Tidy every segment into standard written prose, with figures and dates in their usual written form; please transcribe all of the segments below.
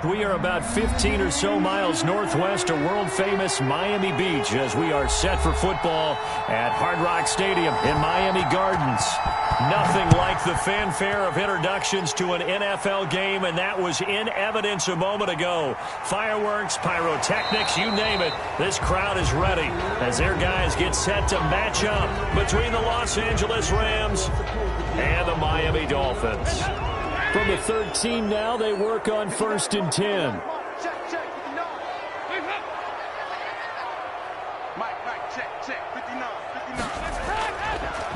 We are about 15 or so miles northwest of world-famous Miami Beach as we are set for football at Hard Rock Stadium in Miami Gardens. Nothing like the fanfare of introductions to an NFL game, and that was in evidence a moment ago. Fireworks, pyrotechnics, you name it. This crowd is ready as their guys get set to match up between the Los Angeles Rams and the Miami Dolphins. From the 13 now, they work on 1st and 10.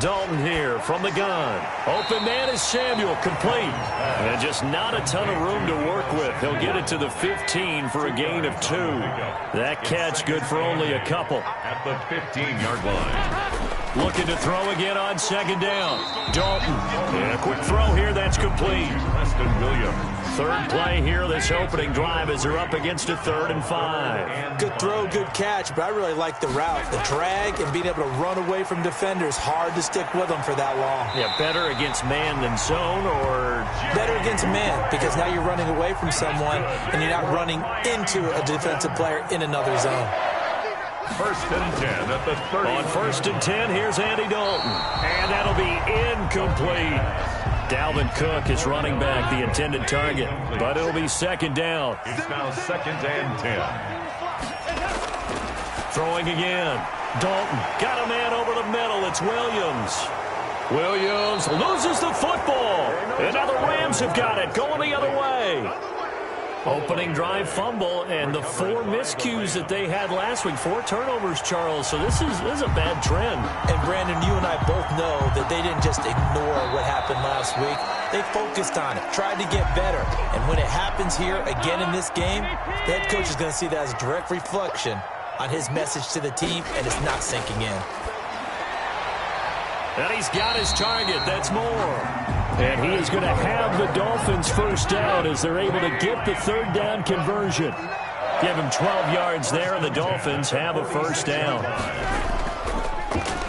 Dalton here from the gun. Open man is Samuel, complete. And just not a ton of room to work with. He'll get it to the 15 for a gain of 2. That catch good for only a couple. At the 15-yard line. Looking to throw again on 2nd down. Dalton. And a quick throw here, that's complete. Preston Williams. 3rd play here, this opening drive as they're up against a 3rd and 5. Good throw, good catch, but I really like the route. The drag and being able to run away from defenders. Hard to stick with them for that long. Yeah, better against man than zone, or? Better against man, because now you're running away from someone and you're not running into a defensive player in another zone. 1st and 10 at the 30. On 1st and 10, here's Andy Dalton. And that'll be incomplete. Dalvin Cook is running back, the intended target, but it'll be 2nd down. It's now 2nd and 10. Throwing again. Dalton got a man over the middle. It's Williams. Williams loses the football. And now the Rams have got it, going the other way. Opening drive fumble, and the 4 miscues that they had last week. 4 turnovers, Charles. So this is a bad trend. And, Brandon, you and I both know that they didn't just ignore what happened last week. They focused on it, tried to get better. And when it happens here again in this game, the head coach is going to see that as a direct reflection on his message to the team, and it's not sinking in. And he's got his target. That's more. And he is going to have the Dolphins first down as they're able to get the 3rd down conversion. Give him 12 yards there, and the Dolphins have a first down.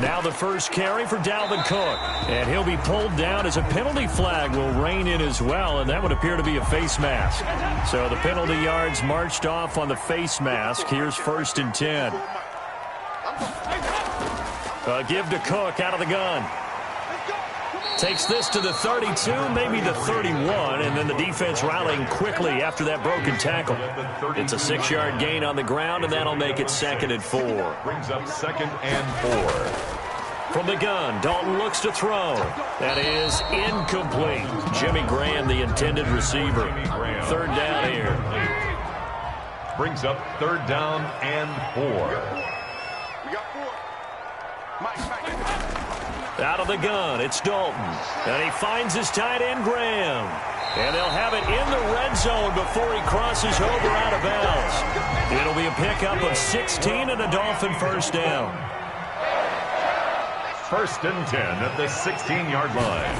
Now the first carry for Dalvin Cook. And he'll be pulled down as a penalty flag will rein in as well, and that would appear to be a face mask. So the penalty yards marched off on the face mask. Here's 1st and 10. Give to Cook out of the gun. Takes this to the 32, maybe the 31, and then the defense rallying quickly after that broken tackle. It's a 6-yard gain on the ground, and that'll make it 2nd and 4. Brings up 2nd and 4. From the gun, Dalton looks to throw. That is incomplete. Jimmy Graham, the intended receiver. 3rd down here. Brings up 3rd down and 4. Out of the gun, it's Dalton. And he finds his tight end, Graham. And they'll have it in the red zone before he crosses over out of bounds. It'll be a pickup of 16 and a Dolphin first down. 1st and 10 at the 16-yard line.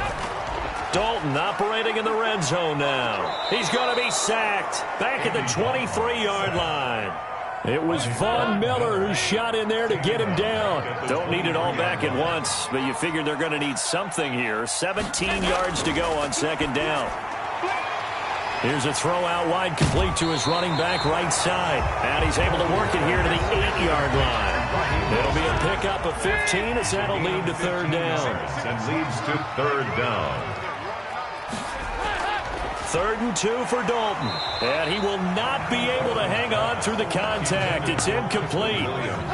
Dalton operating in the red zone now. He's going to be sacked back at the 23-yard line. It was Von Miller who shot in there to get him down. Don't need it all back at once, but you figure they're going to need something here. 17 yards to go on 2nd down. Here's a throw out wide, complete to his running back right side. And he's able to work it here to the 8-yard line. It'll be a pickup of 15 as that'll lead to 3rd down. And leads to 3rd down. 3rd and 2 for Dalton. And he will not be able to hang on through the contact. It's incomplete.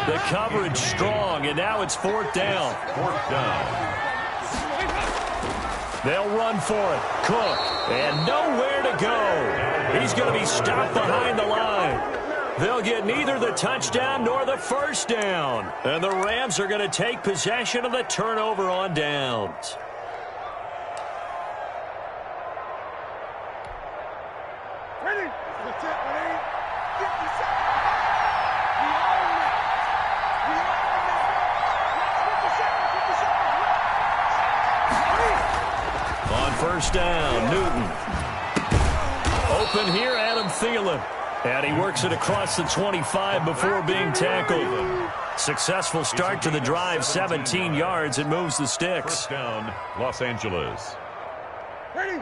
The coverage strong, and now it's 4th down. 4th down. They'll run for it. Cook, and nowhere to go. He's going to be stopped behind the line. They'll get neither the touchdown nor the first down. And the Rams are going to take possession of the turnover on downs. On 1st down, Newton. Open here, Adam Thielen. And he works it across the 25 before being tackled. Successful start to the drive, 17 yards, and moves the sticks. First down, Los Angeles.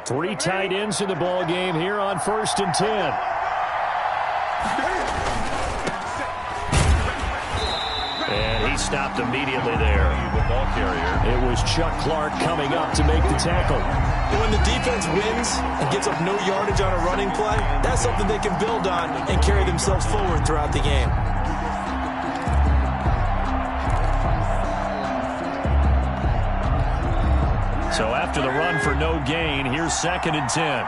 3 tight ends in the ball game here on 1st and 10. And he stopped immediately there. The ball carrier. It was Chuck Clark coming up to make the tackle. When the defense wins and gives up no yardage on a running play, that's something they can build on and carry themselves forward throughout the game. So after the run for no gain, here's 2nd and 10.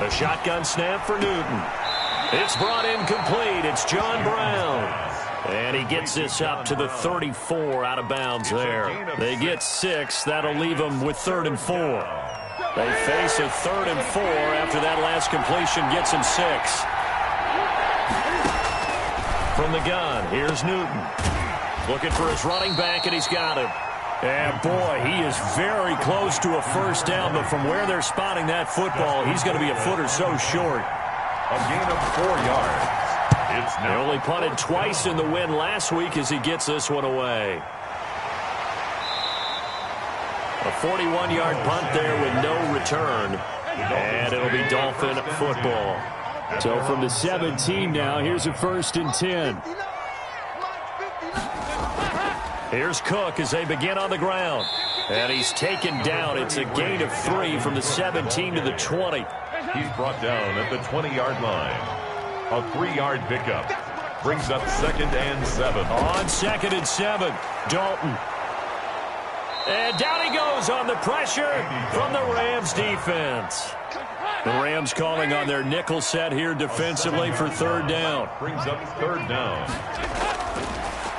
A shotgun snap for Newton. It's brought in complete. It's John Brown. And he gets this up to the 34 out of bounds there. They get 6. That'll leave them with 3rd and 4. They face a 3rd and 4 after that last completion gets him 6. From the gun, here's Newton. Looking for his running back, and he's got him. And, boy, he is very close to a first down, but from where they're spotting that football, he's going to be a foot or so short. A gain of 4 yards. It's now. They only punted twice in the win last week as he gets this one away. A 41-yard punt there with no return. And it'll be Dolphin football. So from the 17 now, here's a 1st and 10. Here's Cook as they begin on the ground. And he's taken down. It's a gain of 3 from the 17 to the 20. He's brought down at the 20-yard line. A 3-yard pickup. Brings up 2nd and 7. On 2nd and 7, Dalton. And down he goes on the pressure from the Rams defense. The Rams calling on their nickel set here defensively for 3rd down. Brings up 3rd down.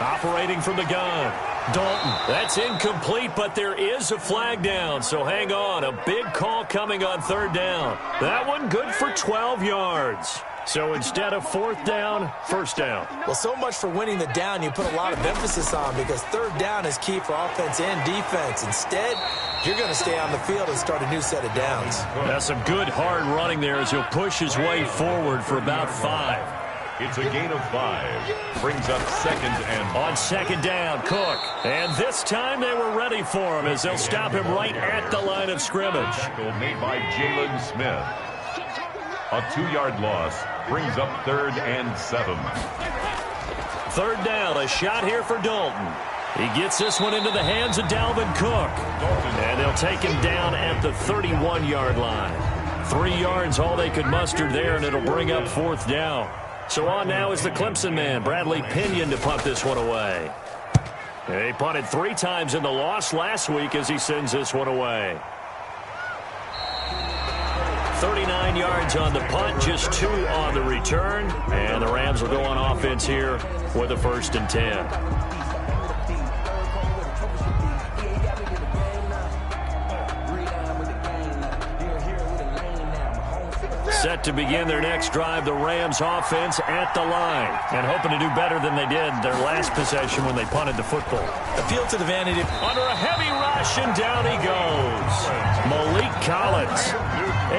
Operating from the gun. Dalton. That's incomplete, but there is a flag down, so hang on. A big call coming on 3rd down. That one good for 12 yards. So instead of 4th down, 1st down. Well, so much for winning the down you put a lot of emphasis on, because 3rd down is key for offense and defense. Instead, you're going to stay on the field and start a new set of downs. That's some good hard running there as he'll push his way forward for about 5. It's a gain of 5. Brings up 2nd and... On 2nd down, Cook. And this time they were ready for him as they'll stop him right at the line of scrimmage. Tackle made by Jalen Smith. A 2-yard loss. Brings up 3rd and 7. 3rd down, a shot here for Dalton. He gets this one into the hands of Dalvin Cook. And they'll take him down at the 31-yard line. 3 yards, all they could muster there, and it'll bring up 4th down. So on now is the Clemson man, Bradley Pinion, to punt this one away. He punted 3 times in the loss last week as he sends this one away. 39 yards on the punt, just 2 on the return. And the Rams will go on offense here with a 1st and 10. Set to begin their next drive, the Rams offense at the line. And hoping to do better than they did their last possession when they punted the football. Appeal to the vanity. Under a heavy rush, and down he goes. Malik Collins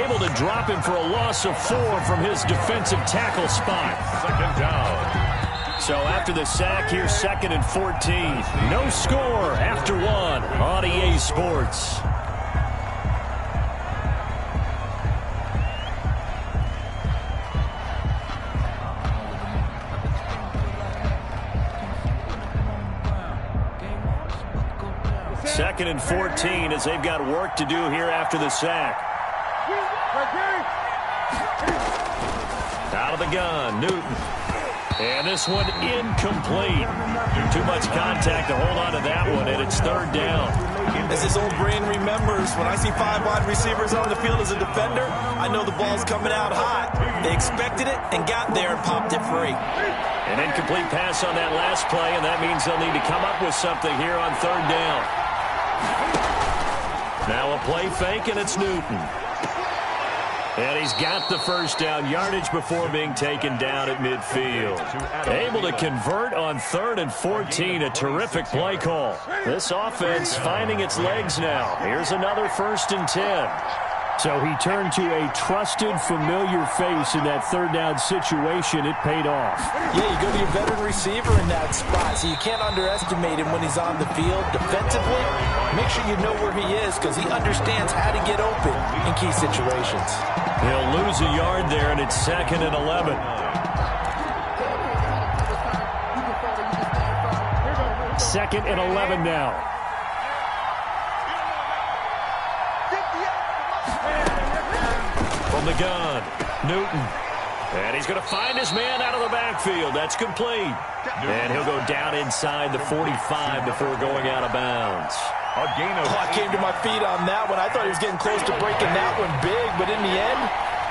able to drop him for a loss of 4 from his defensive tackle spot. 2nd down. So after the sack, here's 2nd and 14. No score after 1 on EA Sports. Second and 14 as they've got work to do here after the sack. Out of the gun, Newton. And this one incomplete. Too much contact to hold on to that one, and it's 3rd down. As his old brain remembers, when I see 5 wide receivers on the field as a defender, I know the ball's coming out hot. They expected it and got there and popped it free. An incomplete pass on that last play, and that means they'll need to come up with something here on 3rd down. Now a play fake, and it's Newton. And he's got the 1st down, yardage before being taken down at midfield. Able to convert on 3rd and 14, a terrific play call. This offense finding its legs now. Here's another 1st and 10. So he turned to a trusted, familiar face in that third down situation. It paid off. Yeah, you go to your veteran receiver in that spot, so you can't underestimate him when he's on the field. Defensively, make sure you know where he is because he understands how to get open in key situations. He'll lose a yard there, and it's 2nd and 11. 2nd and 11 now. From the gun, Newton. And he's going to find his man out of the backfield. That's complete. And he'll go down inside the 45 before going out of bounds. I came to my feet on that one. I thought he was getting close to breaking that one big, but in the end,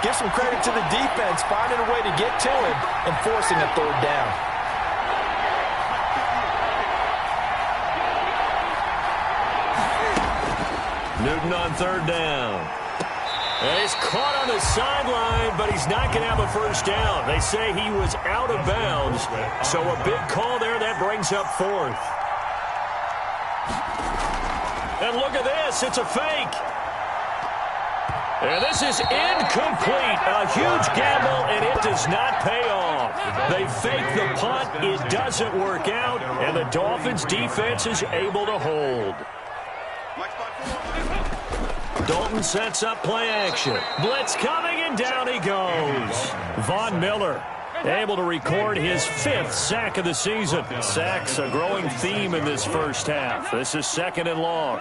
give some credit to the defense, finding a way to get to him and forcing a third down. Newton on third down. And he's caught on the sideline, but he's not going to have a first down. They say he was out of bounds, so a big call there. That brings up 4th. And look at this. It's a fake. And this is incomplete. A huge gamble, and it does not pay off. They fake the punt. It doesn't work out, and the Dolphins' defense is able to hold. Dalton sets up play action. Blitz coming, and down he goes. Von Miller able to record his 5th sack of the season. Sacks a growing theme in this first half. This is 2nd and long.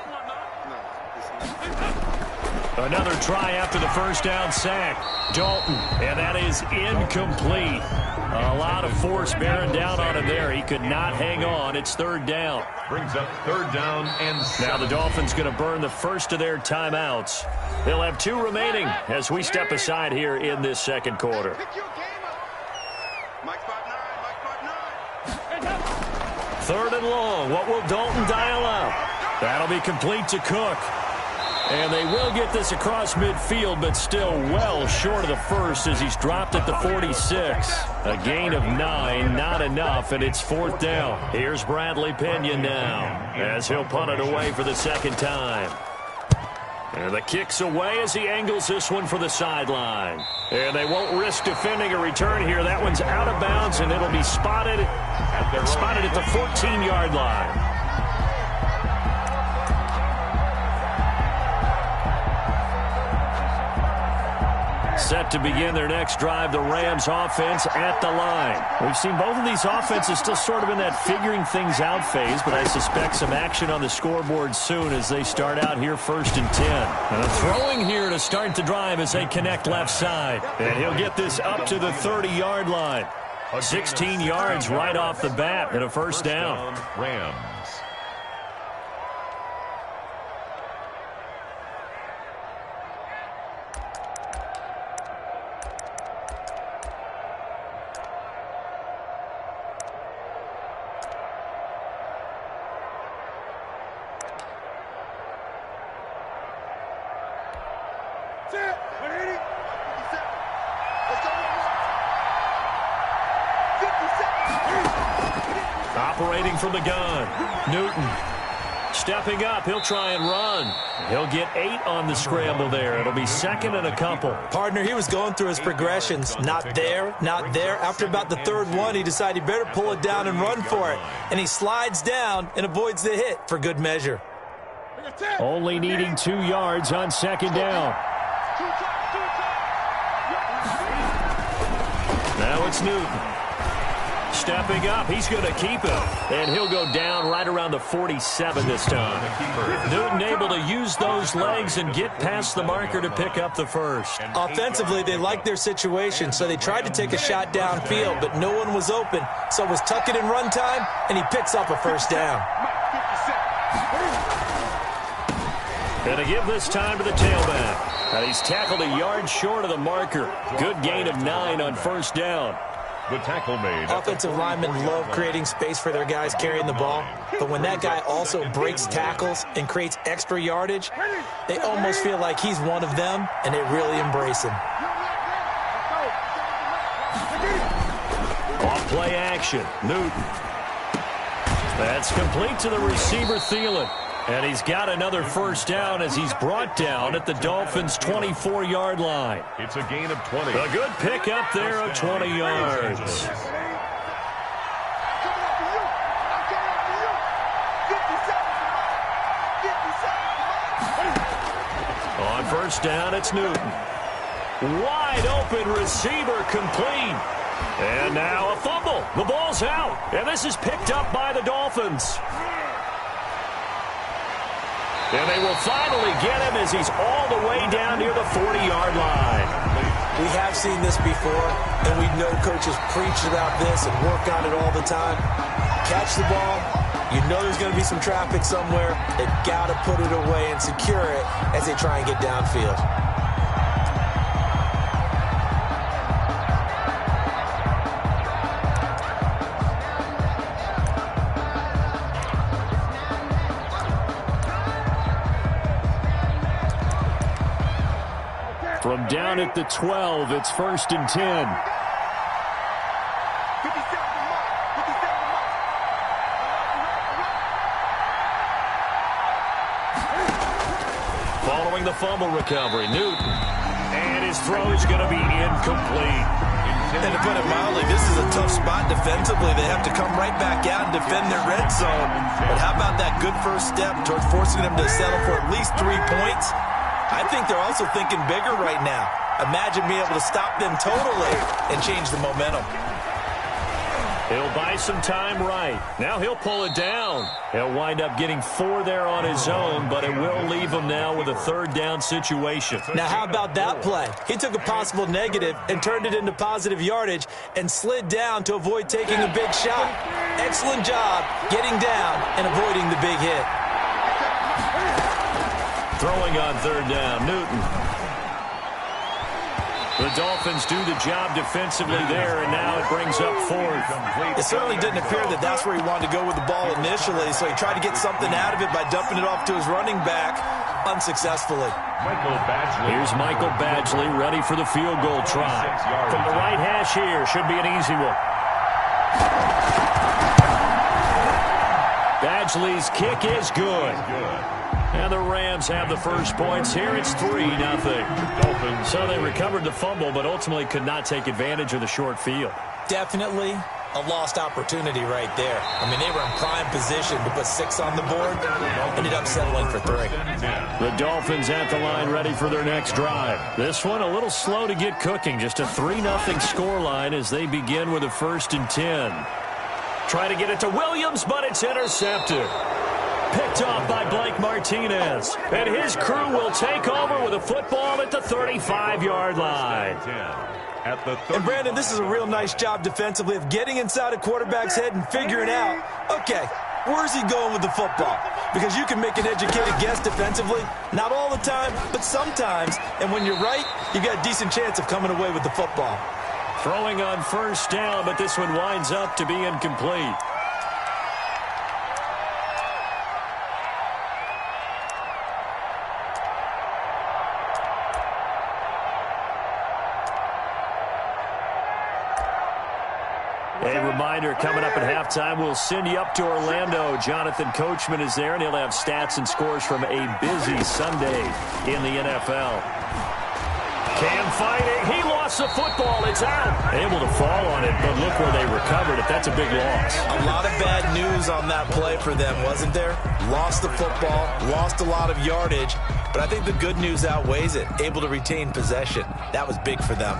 Another try after the first down sack. Dalton, and that is incomplete. A lot of force bearing down on him there. He could not hang on. It's 3rd down. Brings up 3rd down and 7. Now the Dolphins going to burn the first of their timeouts. They'll have 2 remaining as we step aside here in this 2nd quarter. 3rd and long. What will Dalton dial up? That'll be complete to Cook. And they will get this across midfield, but still well short of the first as he's dropped at the 46. A gain of 9, not enough, and it's 4th down. Here's Bradley Pinion now as he'll punt it away for the 2nd time. And the kick's away as he angles this one for the sideline. And they won't risk defending a return here. That one's out of bounds, and it'll be spotted at the 14-yard line. Set to begin their next drive, the Rams offense at the line. We've seen both of these offenses still sort of in that figuring things out phase, but I suspect some action on the scoreboard soon as they start out here 1st and 10. And throwing here to start the drive as they connect left side. And he'll get this up to the 30-yard line. 16 yards right off the bat and a first down. Rams. Operating from the gun, Newton. Stepping up, he'll try and run. He'll get 8 on the scramble there. It'll be 2nd and a couple. Partner, he was going through his progressions. Not there, not there. After about the 3rd one, he decided he better pull it down and run for it. And he slides down and avoids the hit for good measure. Only needing 2 yards on 2nd down. Now it's Newton. Stepping up, he's going to keep it. And he'll go down right around the 47 this time. Newton able to use those legs and get past the marker to pick up the first. Offensively, they liked their situation, so they tried to take a shot downfield, but no one was open. So it was tuck it in run time, and he picks up a first down. And to give this time to the tailback. And he's tackled a yard short of the marker. Good gain of 9 on first down. The tackle made. Offensive linemen love creating space for their guys carrying the ball, but when that guy also breaks tackles and creates extra yardage, they almost feel like he's one of them, and they really embrace him. Off play action, Newton. That's complete to the receiver, Thielen. And he's got another first down as he's brought down at the Dolphins' 24-yard line. It's a gain of 20. A good pickup there of 20 yards. On first down, it's Newton. Wide open receiver complete. And now a fumble. The ball's out. And this is picked up by the Dolphins. And they will finally get him as he's all the way down near the 40-yard line. We have seen this before, and we know coaches preach about this and work on it all the time. Catch the ball. You know there's going to be some traffic somewhere. They've got to put it away and secure it as they try and get downfield. From down at the 12, it's 1st and 10. Following the fumble recovery, Newton. And his throw is going to be incomplete. And to put it mildly, this is a tough spot defensively. They have to come right back out and defend their red zone. But how about that good first step towards forcing them to settle for at least 3 points? I think they're also thinking bigger right now. Imagine being able to stop them totally and change the momentum. He'll buy some time right. Now he'll pull it down. He'll wind up getting 4 there on his own, but it will leave him now with a 3rd down situation. Now how about that play? He took a possible negative and turned it into positive yardage and slid down to avoid taking a big shot. Excellent job getting down and avoiding the big hit. Throwing on 3rd down, Newton. The Dolphins do the job defensively there, and now it brings up 4th. It certainly didn't appear that that's where he wanted to go with the ball initially, so he tried to get something out of it by dumping it off to his running back unsuccessfully. Here's Michael Badgley ready for the field goal try. From the right hash here, should be an easy one. Badgley's kick is good. And the Rams have the first points here. It's 3-0. So they recovered the fumble, but ultimately could not take advantage of the short field. Definitely a lost opportunity right there. I mean, they were in prime position to put 6 on the board. Ended up settling for 3. The Dolphins at the line ready for their next drive. This one a little slow to get cooking. Just a 3-0 scoreline as they begin with a 1st and 10. Try to get it to Williams, but it's intercepted. Picked off by Blake Martinez. And his crew will take over with a football at the 35-yard line. And Brandon, this is a real nice job defensively of getting inside a quarterback's head and figuring out, okay, where's he going with the football? Because you can make an educated guess defensively. Not all the time, but sometimes. And when you're right, you got a decent chance of coming away with the football. Throwing on 1st down, but this one winds up to be incomplete. A reminder, coming up at halftime, we'll send you up to Orlando. Jonathan Coachman is there, and he'll have stats and scores from a busy Sunday in the NFL. Cam fighting. He lost the football. It's out. Able to fall on it, but look where they recovered it. That's a big loss. A lot of bad news on that play for them, wasn't there? Lost the football, lost a lot of yardage, but I think the good news outweighs it. Able to retain possession. That was big for them.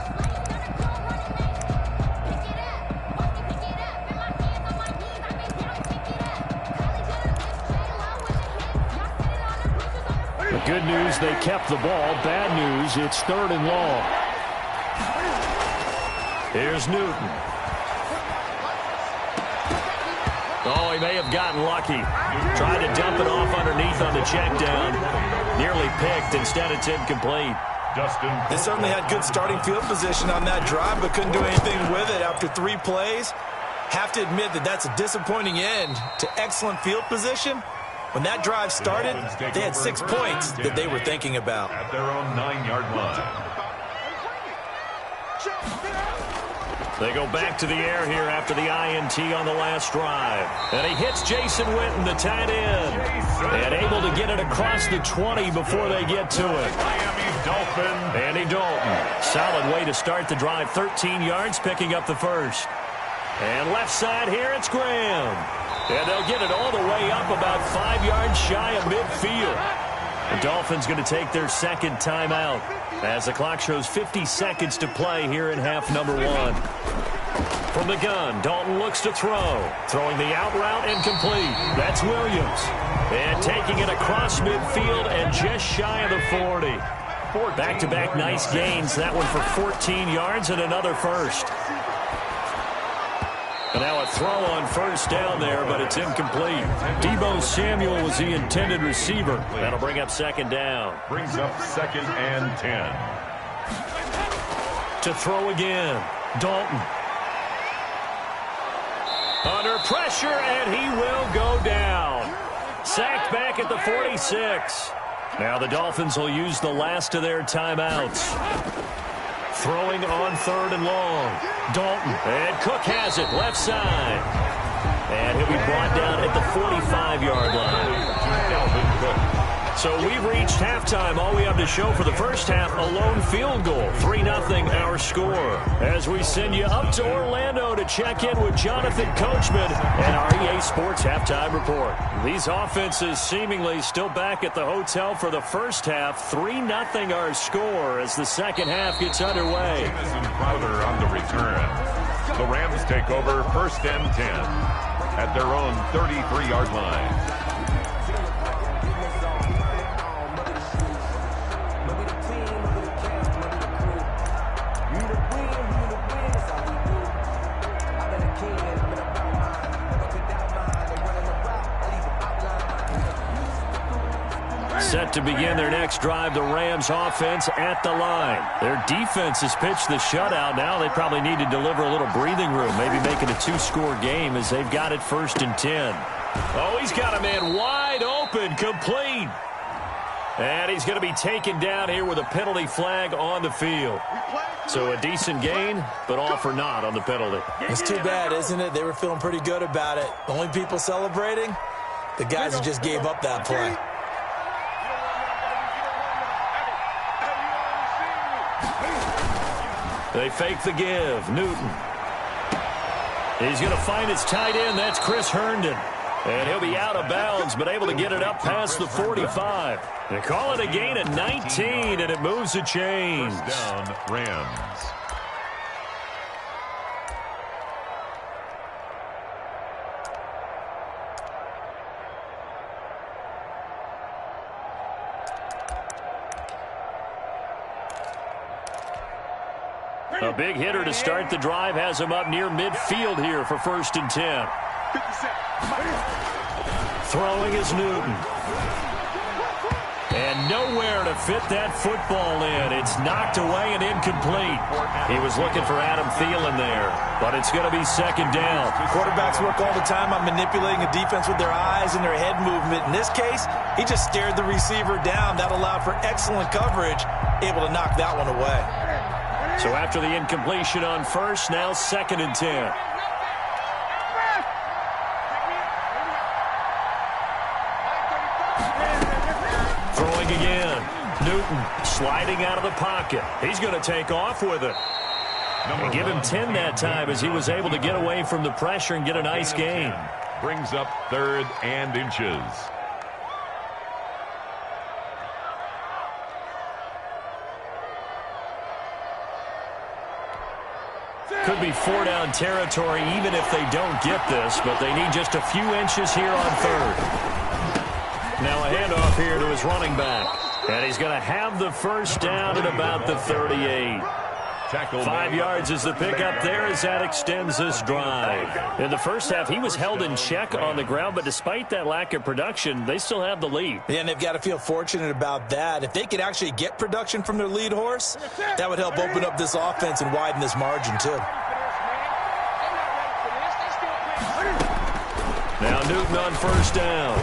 Good news, they kept the ball. Bad news, it's 3rd and long. Here's Newton. Oh, he may have gotten lucky. Tried to dump it off underneath on the check down. Nearly picked. Instead, it's incomplete. They certainly had good starting field position on that drive, but couldn't do anything with it after 3 plays. Have to admit that that's a disappointing end to excellent field position. When that drive started, they had 6 points that they were thinking about. At their own 9-yard line. They go back to the air here after the INT on the last drive. And he hits Jason Witten, the tight end. And able it across the 20 before they get to it. Miami Dolphins. Andy Dalton. Solid way to start the drive. 13 yards, picking up the first. And left side here, it's Graham. And they'll get it all the way up about 5 yards shy of midfield. The Dolphins going to take their second timeout as the clock shows 50 seconds to play here in half number 1. From the gun, Dalton looks to throw. Throwing the out route and complete. That's Williams. And taking it across midfield and just shy of the 40. Back-to-back nice gains. That one for 14 yards and another first. And now a throw on first down there, but it's incomplete. Deebo Samuel was the intended receiver. That'll bring up second down. Brings up 2nd and 10. To throw again, Dalton. Under pressure, and he will go down. Sacked back at the 46. Now the Dolphins will use the last of their timeouts. Throwing on 3rd and long. Dalton. And Cook has it left side. And he'll be brought down at the 45-yard line. So we've reached halftime. All we have to show for the first half, a lone field goal. 3-0 our score. As we send you up to Orlando to check in with Jonathan Coachman and our EA Sports Halftime Report. These offenses seemingly still back at the hotel for the first half. 3-0 our score as the second half gets underway. Jamison Crowder on the return. The Rams take over 1st and 10 at their own 33-yard line. Set to begin their next drive, the Rams offense at the line. Their defense has pitched the shutout. Now they probably need to deliver a little breathing room, maybe make it a 2-score game as they've got it 1st and 10. Oh, he's got a man wide open, complete. And he's going to be taken down here with a penalty flag on the field. So a decent gain, but all for naught on the penalty. It's too bad, isn't it? They were feeling pretty good about it. The only people celebrating, the guys who just gave up that play. They fake the give. Newton. He's going to find his tight end. That's Chris Herndon. And he'll be out of bounds, but able to get it up past the 45. They call it a gain of 19, and it moves the chains. First down, Rams. A big hitter to start the drive has him up near midfield here for 1st and 10. Throwing is Newton. And nowhere to fit that football in. It's knocked away and incomplete. He was looking for Adam Thielen there, but it's going to be 2nd down. Quarterbacks work all the time on manipulating a defense with their eyes and their head movement. In this case, he just stared the receiver down. That allowed for excellent coverage, able to knock that one away. So after the incompletion on first, now 2nd and 10. Throwing again. Newton sliding out of the pocket. He's going to take off with it. And give him 10 that time as he was able to get away from the pressure and get a nice gain. Brings up 3rd and inches. Could be 4-down territory even if they don't get this, but they need just a few inches here on 3rd. Now a handoff here to his running back. And he's going to have the first down at about the 38. 5 yards is the pickup there as that extends this drive. In the first half, he was held in check on the ground, but despite that lack of production, they still have the lead. Yeah, and they've got to feel fortunate about that. If they could actually get production from their lead horse, that would help open up this offense and widen this margin, too. Now Newton on first down.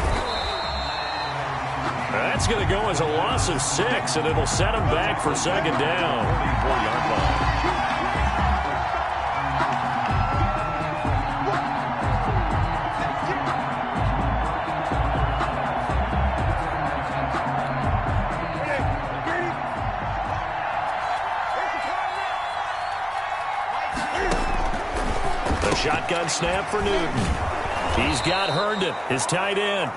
That's going to go as a loss of 6, and it'll set him back for 2nd down. 44-yard line. Shotgun snap for Newton. He's got Herndon, his tight end.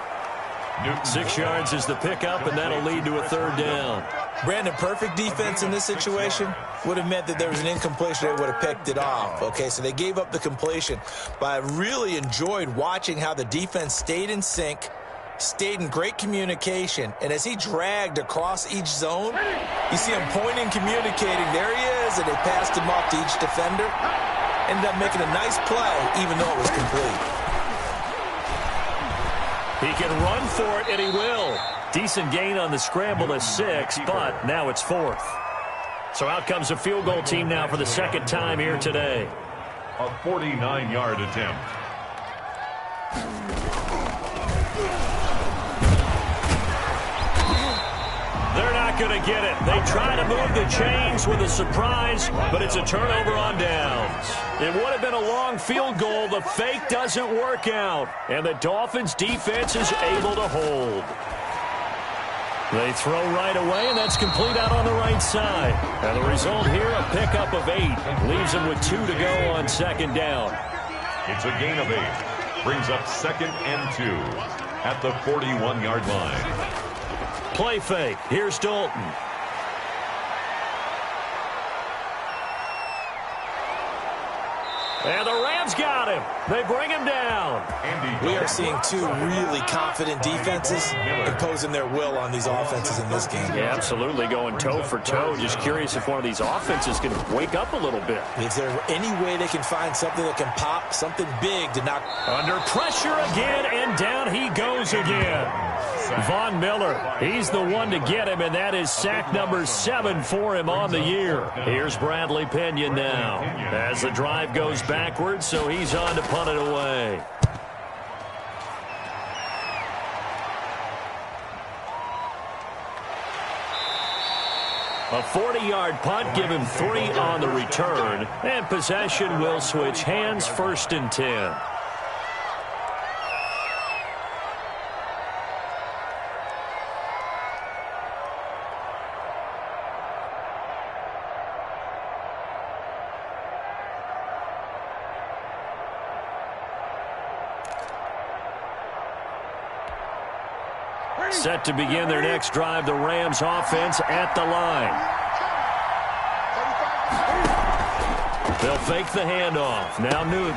6 yards is the pickup, and that'll lead to a 3rd down. Brandon, perfect defense in this situation would have meant that there was an incompletion. They would have picked it off. Okay, so they gave up the completion. But I really enjoyed watching how the defense stayed in sync, stayed in great communication, and as he dragged across each zone, you see him pointing, communicating. There he is, and they passed him off to each defender. Ended up making a nice play, even though it was complete. He can run for it, and he will. Decent gain on the scramble to 6, but now it's 4th. So out comes a field goal team now for the 2nd time here today. A 49-yard attempt. They're not going to get it. They try to move the chains with a surprise, but it's a turnover on downs. It would have been a long field goal. The fake doesn't work out, and the Dolphins' defense is able to hold. They throw right away, and that's complete out on the right side. And the result here, a pickup of 8. Leaves them with 2 to go on 2nd down. It's a gain of 8. Brings up 2nd and 2 at the 41-yard line. Play fake. Here's Dalton. And the Rams got him. They bring him down. We are seeing 2 really confident defenses imposing their will on these offenses in this game. Yeah, absolutely, going toe for toe. Just curious if one of these offenses can wake up a little bit. Is there any way they can find something that can pop, something big to knock? Under pressure again, and down he goes again. Von Miller, he's the one to get him, and that is sack number 7 for him on the year. Here's Bradley Pinion now as the drive goes backwards, so he's on to punt it away. A 40-yard punt, give him 3 on the return, and possession will switch hands, 1st and 10. Set to begin their next drive, the Rams offense at the line. They'll fake the handoff. Now Newton.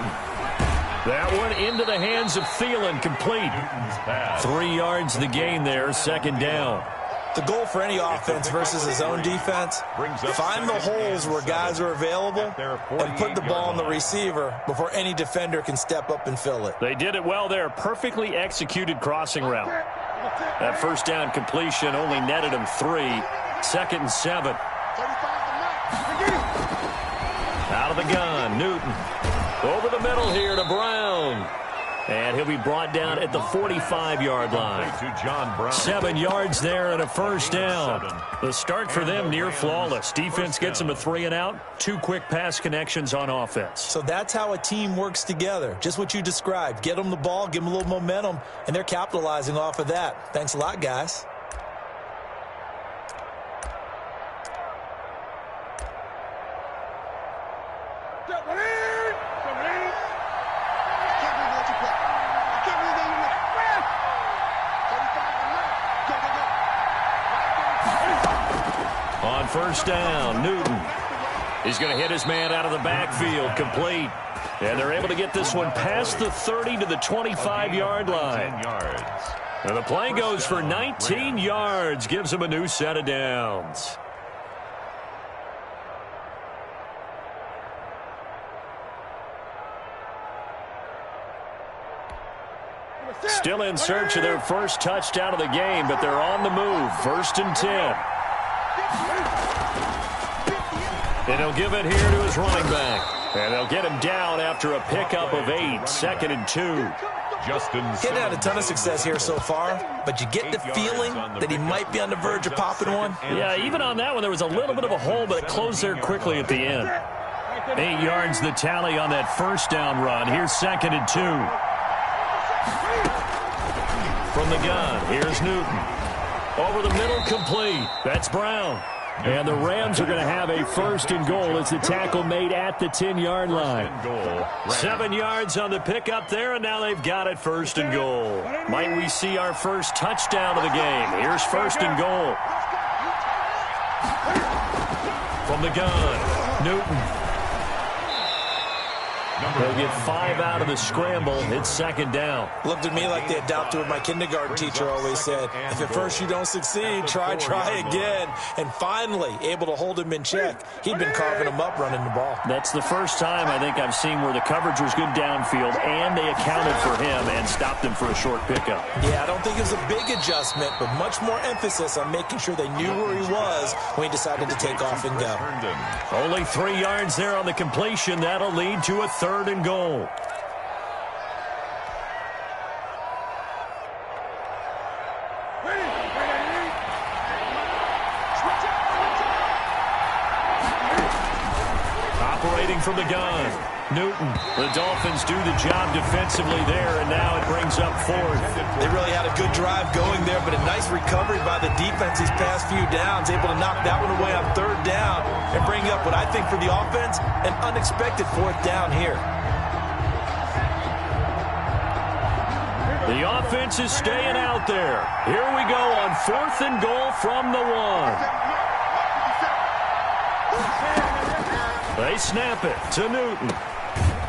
That one into the hands of Thielen, complete. 3 yards the gain there, 2nd down. The goal for any offense versus his own defense, find the holes where guys are available and put the ball on the receiver before any defender can step up and fill it. They did it well there. Perfectly executed crossing route. That 1st down completion only netted him 3. 2nd and 7. Out of the gun, Newton. Over the middle here to Brown. And he'll be brought down at the 45-yard line. 7 yards there and a 1st down. The start for them near flawless. Defense gets them a 3 and out. 2 quick pass connections on offense. So that's how a team works together. Just what you described. Get them the ball, give them a little momentum, and they're capitalizing off of that. Thanks a lot, guys. On 1st down, Newton. He's going to hit his man out of the backfield, complete. And they're able to get this one past the 30 to the 25-yard line. And the play goes for 19 yards, gives them a new set of downs. Still in search of their first touchdown of the game, but they're on the move. 1st and 10. And he'll give it here to his running back. And they'll get him down after a pickup of 8. 2nd and 2. Getting had a ton of success here so far, but you get the feeling that he might be on the verge of popping one. Yeah, even on that one, there was a little bit of a hole, but it closed there quickly at the end. 8 yards the tally on that 1st down run. Here's 2nd and 2. From the gun, here's Newton. Over the middle, complete. That's Brown. And the Rams are going to have a first and goal as the tackle made at the 10-yard line. 7 yards on the pickup there, and now they've got it first and goal. Might we see our first touchdown of the game? Here's first and goal. From the gun, Newton. They'll get 5 out of the scramble. It's second down. Looked at me like they adopted what my kindergarten teacher always said. If at first you don't succeed, try again. And finally, able to hold him in check. He'd been carving him up running the ball. That's the first time I think I've seen where the coverage was good downfield, and they accounted for him and stopped him for a short pickup. Yeah, I don't think it was a big adjustment, but much more emphasis on making sure they knew where he was when he decided to take off and go. Only 3 yards there on the completion. That'll lead to a third and goal. Operating from the gun, Newton. The Dolphins do the job defensively there, and now it brings up fourth. They really had a good drive going there, but a nice recovery by the defense these past few downs, able to knock that one away on third down and bring up what I think for the offense, an unexpected fourth down here. The offense is staying out there. Here we go on fourth and goal from the 1. They snap it to Newton.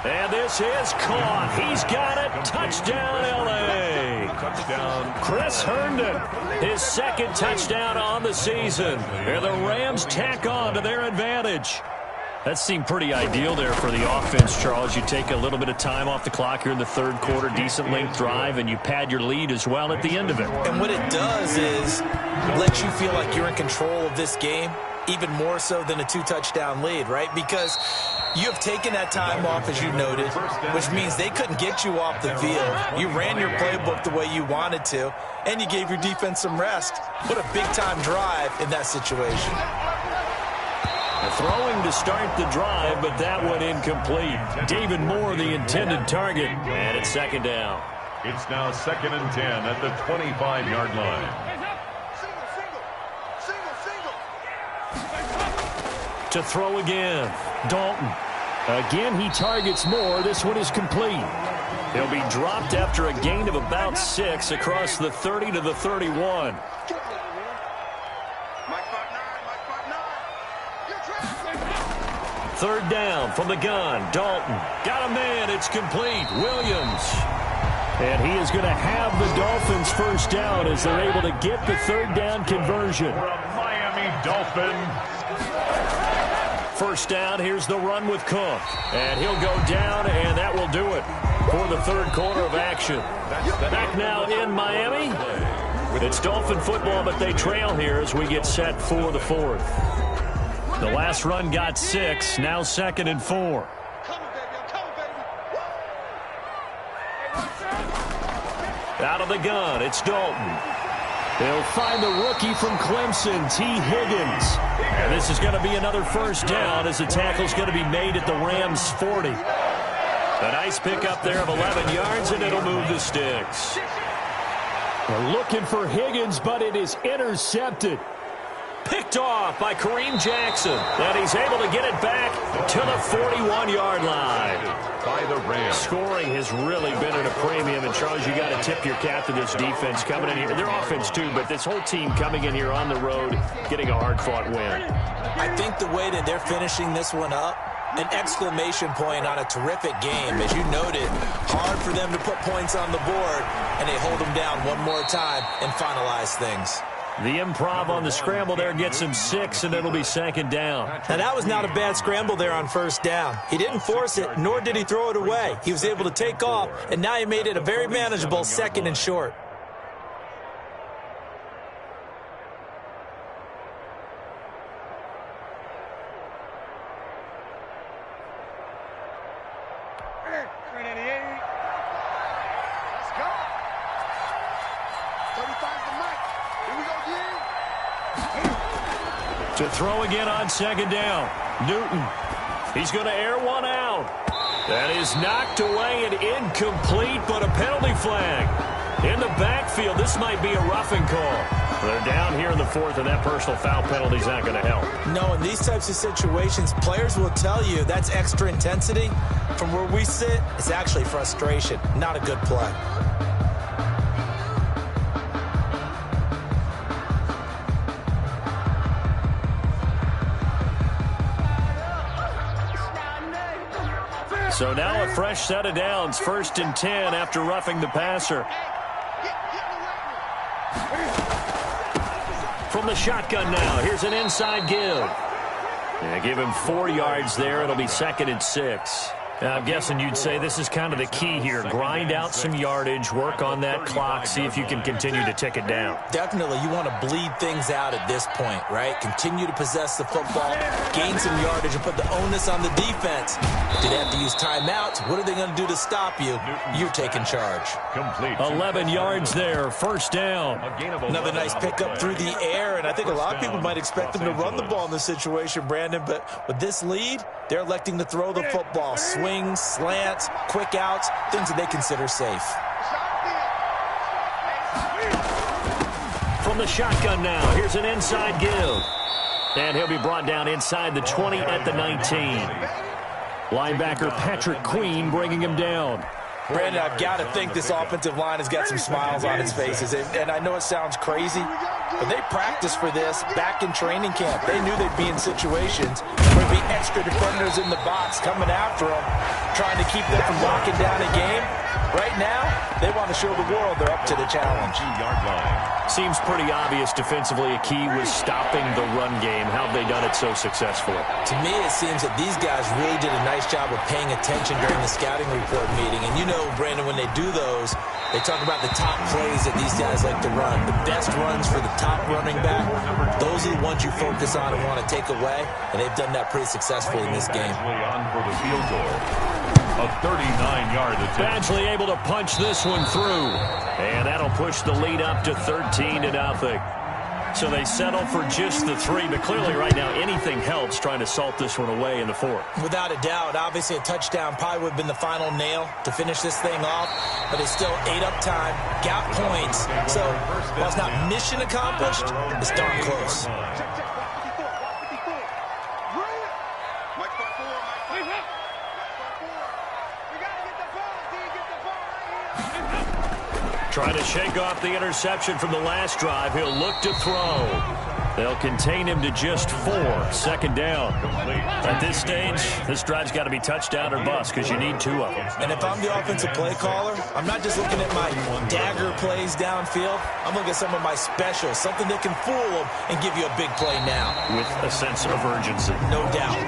And this is caught. He's got it. Touchdown, L.A. Touchdown. Chris Herndon, his second touchdown on the season. And the Rams tack on to their advantage. That seemed pretty ideal there for the offense, Charles. You take a little bit of time off the clock here in the third quarter, decent length drive, and you pad your lead as well at the end of it. And what it does is let you feel like you're in control of this game, even more so than a 2-touchdown lead, right? Because you have taken that time off, as you noted, which means they couldn't get you off the field. You ran your playbook the way you wanted to, and you gave your defense some rest. What a big-time drive in that situation. Throwing to start the drive, but that one incomplete. David Moore, the intended target, and it's second down. It's now 2nd and 10 at the 25-yard line. To throw again, Dalton. Again, he targets Moore. This one is complete. He'll be dropped after a gain of about 6 across the 30 to the 31. Third down from the gun. Dalton got a man. It's complete. Williams. And he is going to have the Dolphins first down as they're able to get the third down conversion. For a Miami Dolphin. First down. Here's the run with Cook. And he'll go down, and that will do it for the third quarter of action. Back now in Miami. It's Dolphin football, but they trail here as we get set for the fourth. The last run got 6, now 2nd and 4. Out of the gun, it's Dalton. They'll find the rookie from Clemson, T. Higgins. And this is going to be another first down as the tackle's going to be made at the Rams' 40. A nice pickup there of 11 yards, and it'll move the sticks. They're looking for Higgins, but it is intercepted. Picked off by Kareem Jackson. And he's able to get it back to the 41-yard line. By the Rams. Scoring has really been at a premium. And, Charles, you got to tip your cap to this defense coming in here. Their offense, too, but this whole team coming in here on the road, getting a hard-fought win. I think the way that they're finishing this one up, an exclamation point on a terrific game. As you noted, hard for them to put points on the board, and they hold them down one more time and finalize things. The improv on the scramble there gets him 6, and it'll be second down. Now, that was not a bad scramble there on first down. He didn't force it, nor did he throw it away. He was able to take off, and now he made it a very manageable 2nd and short. To throw again on second down. Newton. He's going to air one out. That is knocked away and incomplete, but a penalty flag. In the backfield, this might be a roughing call. They're down here in the fourth, and that personal foul penalty is not going to help. No, in these types of situations, players will tell you that's extra intensity. From where we sit, it's actually frustration, not a good play. So now a fresh set of downs, 1st and 10 after roughing the passer. From the shotgun now, here's an inside give. Yeah, give him 4 yards there. It'll be 2nd and 6. I'm guessing you'd say this is kind of the key here. Grind out some yardage, work on that clock, see if you can continue to tick it down. Definitely, you want to bleed things out at this point, right? Continue to possess the football, gain some yardage, and put the onus on the defense. Do they have to use timeouts? What are they going to do to stop you? You're taking charge. Complete. 11 yards there, 1st down. Another nice pickup through the air, and I think a lot of people might expect them to run the ball in this situation, Brandon, but with this lead, they're electing to throw the football. Swings, slants, quick outs, things that they consider safe. From the shotgun now, here's an inside give. And he'll be brought down inside the 20 at the 19. Linebacker Patrick Queen bringing him down. Brandon, I've got to think this offensive line has got some smiles on its faces. And I know it sounds crazy, but they practiced for this back in training camp. They knew they'd be in situations where there'd be extra defenders in the box coming after them, trying to keep them from locking down a game. Right now, they want to show the world they're up to the challenge. Seems pretty obvious defensively a key was stopping the run game. How have they done it so successfully? To me, it seems that these guys really did a nice job of paying attention during the scouting report meeting. And you know, Brandon, when they do those, they talk about the top plays that these guys like to run. The best runs for the top running back, those are the ones you focus on and want to take away. And they've done that pretty successfully in this game. On for the field goal. A 39-yard attempt. Badgley able to punch this one through. And that'll push the lead up to 13-0. So they settle for just the 3, but clearly right now anything helps trying to salt this one away in the 4th. Without a doubt, obviously a touchdown probably would have been the final nail to finish this thing off, but it's still ate up time, got points. So while it's not mission accomplished, it's darn close. Trying to shake off the interception from the last drive. He'll look to throw. They'll contain him to just 4. 2nd down. At this stage, this drive's got to be touchdown or bust because you need 2 of them. And if I'm the offensive play caller, I'm not just looking at my dagger plays downfield. I'm looking at some of my specials, something that can fool them and give you a big play now. With a sense of urgency. No doubt.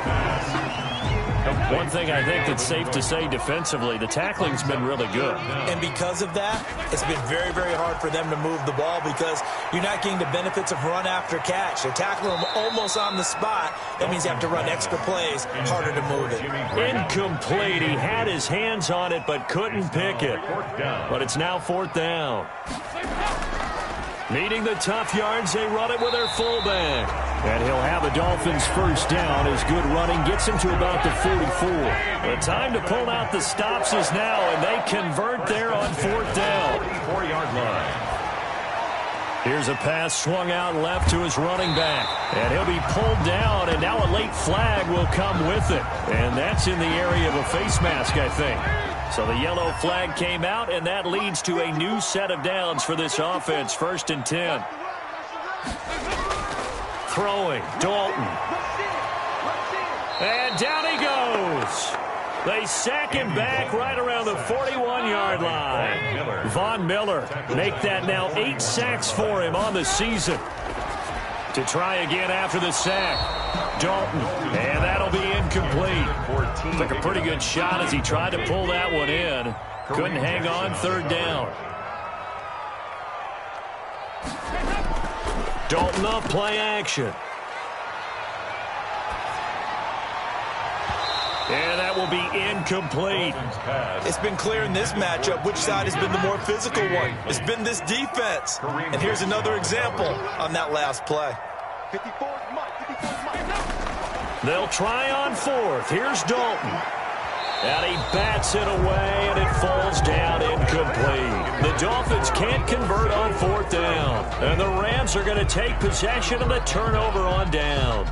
One thing I think that's safe to say defensively, the tackling's been really good. And because of that, it's been very, very hard for them to move the ball because you're not getting the benefits of run after catch. They're tackling them almost on the spot. That means you have to run extra plays, harder to move it. Incomplete. He had his hands on it but couldn't pick it. But it's now 4th down. Needing the tough yards, they run it with their fullback. And he'll have the Dolphins' 1st down as good running gets him to about the 44. The time to pull out the stops is now, and they convert there on 4th down. 44-yard line. Here's a pass swung out left to his running back. And he'll be pulled down, and now a late flag will come with it. And that's in the area of a face mask, I think. So the yellow flag came out, and that leads to a new set of downs for this offense. 1st and 10. Throwing, Dalton. And down he goes. They sack him back right around the 41-yard line. Von Miller make that now 8 sacks for him on the season. To try again after the sack. Dalton, and that'll be incomplete. Took a pretty good shot as he tried to pull that one in. Couldn't hang on. 3rd down. Dalton off play action. And that will be incomplete. It's been clear in this matchup which side has been the more physical one. It's been this defense. And here's another example on that last play. They'll try on 4th. Here's Dalton. And he bats it away, and it falls down incomplete. The Dolphins can't convert on 4th down. And the Rams are going to take possession of the turnover on downs.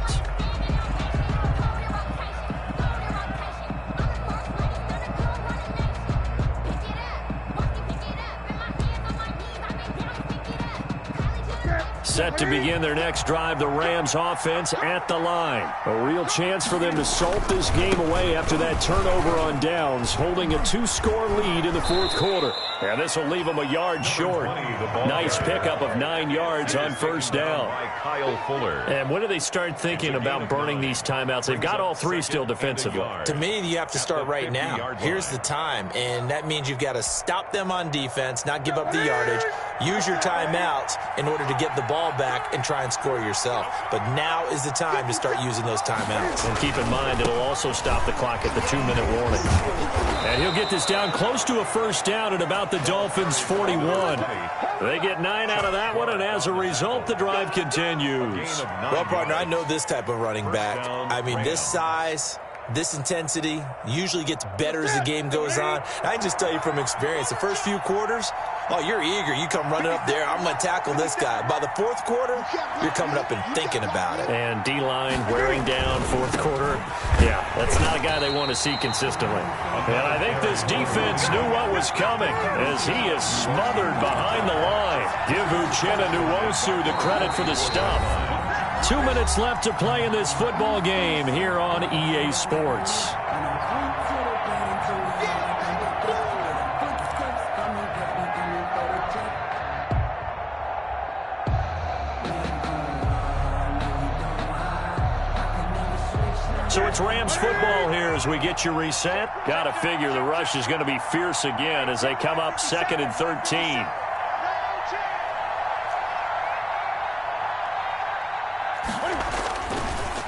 Set to begin their next drive, the Rams offense at the line. A real chance for them to salt this game away after that turnover on downs, holding a 2-score lead in the 4th quarter. And this will leave them a yard short. Nice pickup of 9 yards on 1st down. And when do they start thinking about burning these timeouts? They've got all 3 still defensively. To me, you have to start right now. Here's the time, and that means you've got to stop them on defense, not give up the yardage, use your timeouts in order to get the ball back and try and score yourself. But now is the time to start using those timeouts. And keep in mind, it'll also stop the clock at the 2-minute warning. And he'll get this down close to a 1st down at about the Dolphins' 41. They get 9 out of that one, and as a result, the drive continues. Well, partner, I know this type of running back. I mean, this size, this intensity usually gets better as the game goes on. I can just tell you from experience, the first few quarters, oh, you're eager. You come running up there, I'm going to tackle this guy. By the 4th quarter, you're coming up and thinking about it. And D-line wearing down 4th quarter. Yeah, that's not a guy they want to see consistently. And I think this defense knew what was coming as he is smothered behind the line. Give Uchenna Nwosu the credit for the stuff. 2 minutes left to play in this football game here on EA Sports. So it's Rams football here as we get you reset. Got to figure the rush is going to be fierce again as they come up 2nd and 13.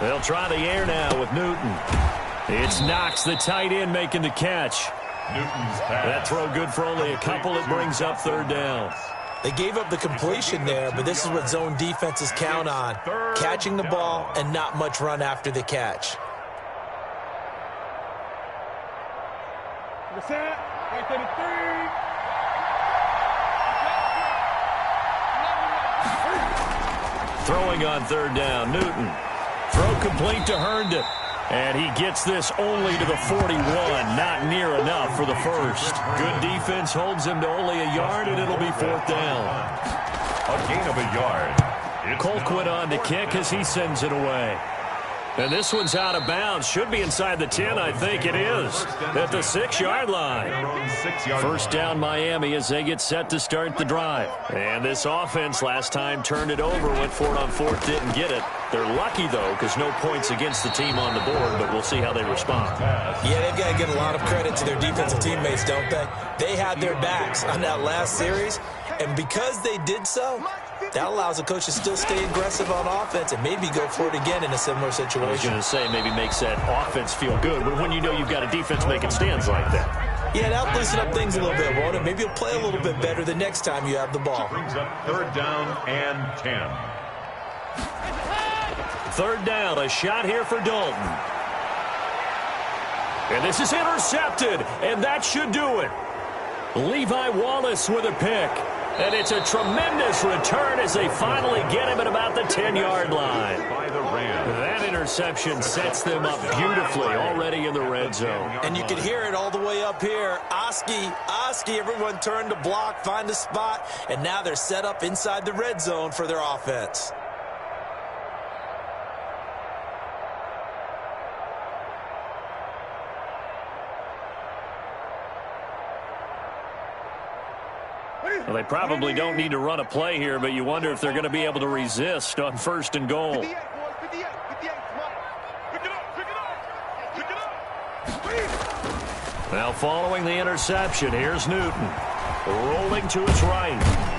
They'll try the air now with Newton. It's Knox, the tight end, making the catch. That throw good for only a couple. It brings up 3rd down. They gave up the completion there, but this is what zone defenses count on. Catching the ball and not much run after the catch. Throwing on 3rd down, Newton. Throw complete to Herndon. And he gets this only to the 41. Not near enough for the first. Good defense holds him to only a yard, and it'll be 4th down. A gain of a yard. Colquitt on the kick as he sends it away. And this one's out of bounds. Should be inside the 10, I think it is. At the 6-yard line. 1st down Miami as they get set to start the drive. And this offense last time turned it over, went for it on 4th, didn't get it. They're lucky, though, because no points against the team on the board, but we'll see how they respond. Yeah, they've got to give a lot of credit to their defensive teammates, don't they? They had their backs on that last series, and because they did so, that allows the coach to still stay aggressive on offense and maybe go for it again in a similar situation. I was going to say maybe makes that offense feel good, but when you know you've got a defense making stands like that. Yeah, that'll loosen up things a little bit, won't it? Maybe you'll play a little bit better the next time you have the ball. Brings up 3rd down and 10. 3rd down, a shot here for Dalton. And this is intercepted, and that should do it. Levi Wallace with a pick. And it's a tremendous return as they finally get him at about the 10-yard line. That interception sets them up beautifully already in the red zone. And you can hear it all the way up here. Oski, everyone turned to block, find a spot, and now they're set up inside the red zone for their offense. Well, they probably don't need to run a play here, but you wonder if they're going to be able to resist on 1st and goal. Now following the interception, here's Newton. Rolling to his right.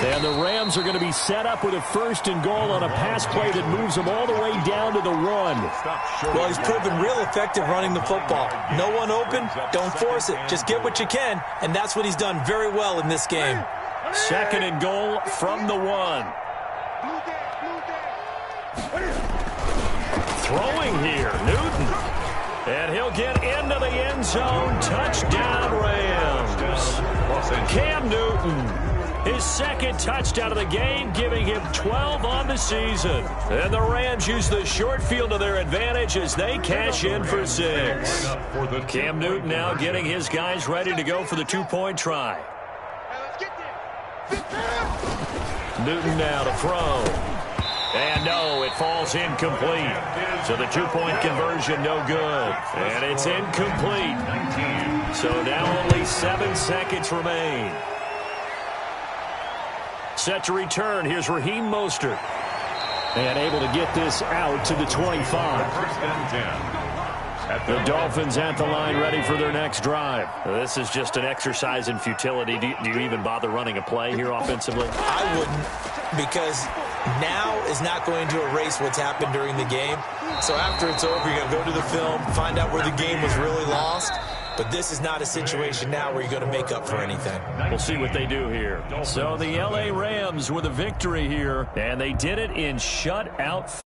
And the Rams are going to be set up with a 1st and goal on a pass play that moves them all the way down to the 1. Well, he's proven real effective running the football. No one open, don't force it. Just get what you can, and that's what he's done very well in this game. 2nd and goal from the 1. Throwing here, Newton. And he'll get into the end zone. Touchdown, Rams. Cam Newton, his second touchdown of the game, giving him 12 on the season. And the Rams use the short field to their advantage as they cash in for 6. Cam Newton now getting his guys ready to go for the two-point try. Newton now to throw. And no, it falls incomplete. So the two-point conversion no good. And it's incomplete. So now only 7 seconds remain. Set to return. Here's Raheem Mostert. And able to get this out to the 25. First and 10. The Dolphins at the line ready for their next drive. This is just an exercise in futility. Do you even bother running a play here offensively? I wouldn't, because now is not going to erase what's happened during the game. So after it's over, you're going to go to the film, find out where the game was really lost. But this is not a situation now where you're going to make up for anything. We'll see what they do here. So the L.A. Rams with a victory here, and they did it in shutout